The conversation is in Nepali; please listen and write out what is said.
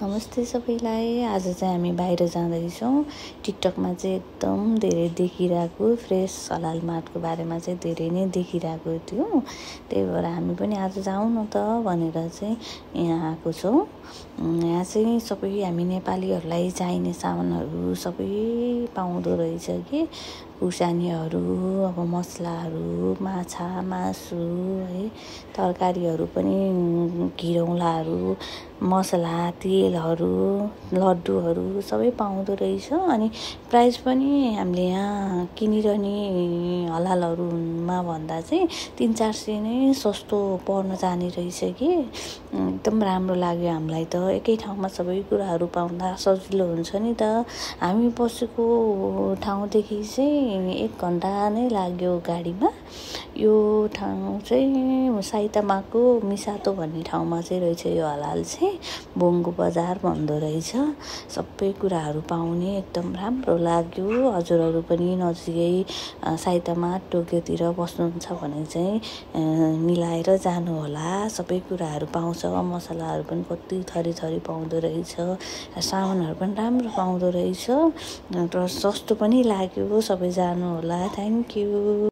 नमस्ते सबैलाई। आज चाहिँ हामी बाहिर जाँदैछौँ। टिकटकमा चाहिँ एकदम धेरै देखिरहेको फ्रेस हलाल मार्टको बारेमा चाहिँ धेरै नै देखिरहेको थियो। त्यही भएर हामी पनि आज जाउँ न त भनेर चाहिँ यहाँ आएको छौँ। यहाँ चाहिँ सबै हामी नेपालीहरूलाई चाहिने सामानहरू सबै पाउँदो रहेछ कि खुर्सानीहरू, अब मसलाहरू, माछा, मासु है, तरकारीहरू पनि, घिरौँलाहरू, मसला, तेलहरू, लड्डुहरू सबै पाउँदो रहेछ। अनि प्राइस पनि हामीले यहाँ किनिरहने हलालहरूमा भन्दा चाहिँ 300-400 नै सस्तो पर्न जाने रहेछ कि एकदम राम्रो लाग्यो हामीलाई त। एकै ठाउँमा सबै कुराहरू पाउँदा सजिलो हुन्छ नि त। हामी बसेको ठाउँदेखि चाहिँ 1 घन्टा नै लाग्यो गाडीमा। यो ठाउँ चाहिँ साइतामाको मिसातो भन्ने ठाउँमा चाहिँ रहेछ। यो हलाल चाहिँ बोङ्गो बजार भन्दो रहेछ। सबै कुराहरू पाउने एकदम राम्रो लाग्यो। हजुरहरू पनि नजिकै साइतामा टोकियोतिर बस्नुहुन्छ भने चाहिँ मिलाएर जानुहोला। सबै कुराहरू पाउँछ। मसलाहरू पनि कति थरी पाउँदो रहेछ। सामानहरू पनि राम्रो पाउँदो रहेछ र सस्तो पनि लाग्यो। सबै जानुहोला। Thank you.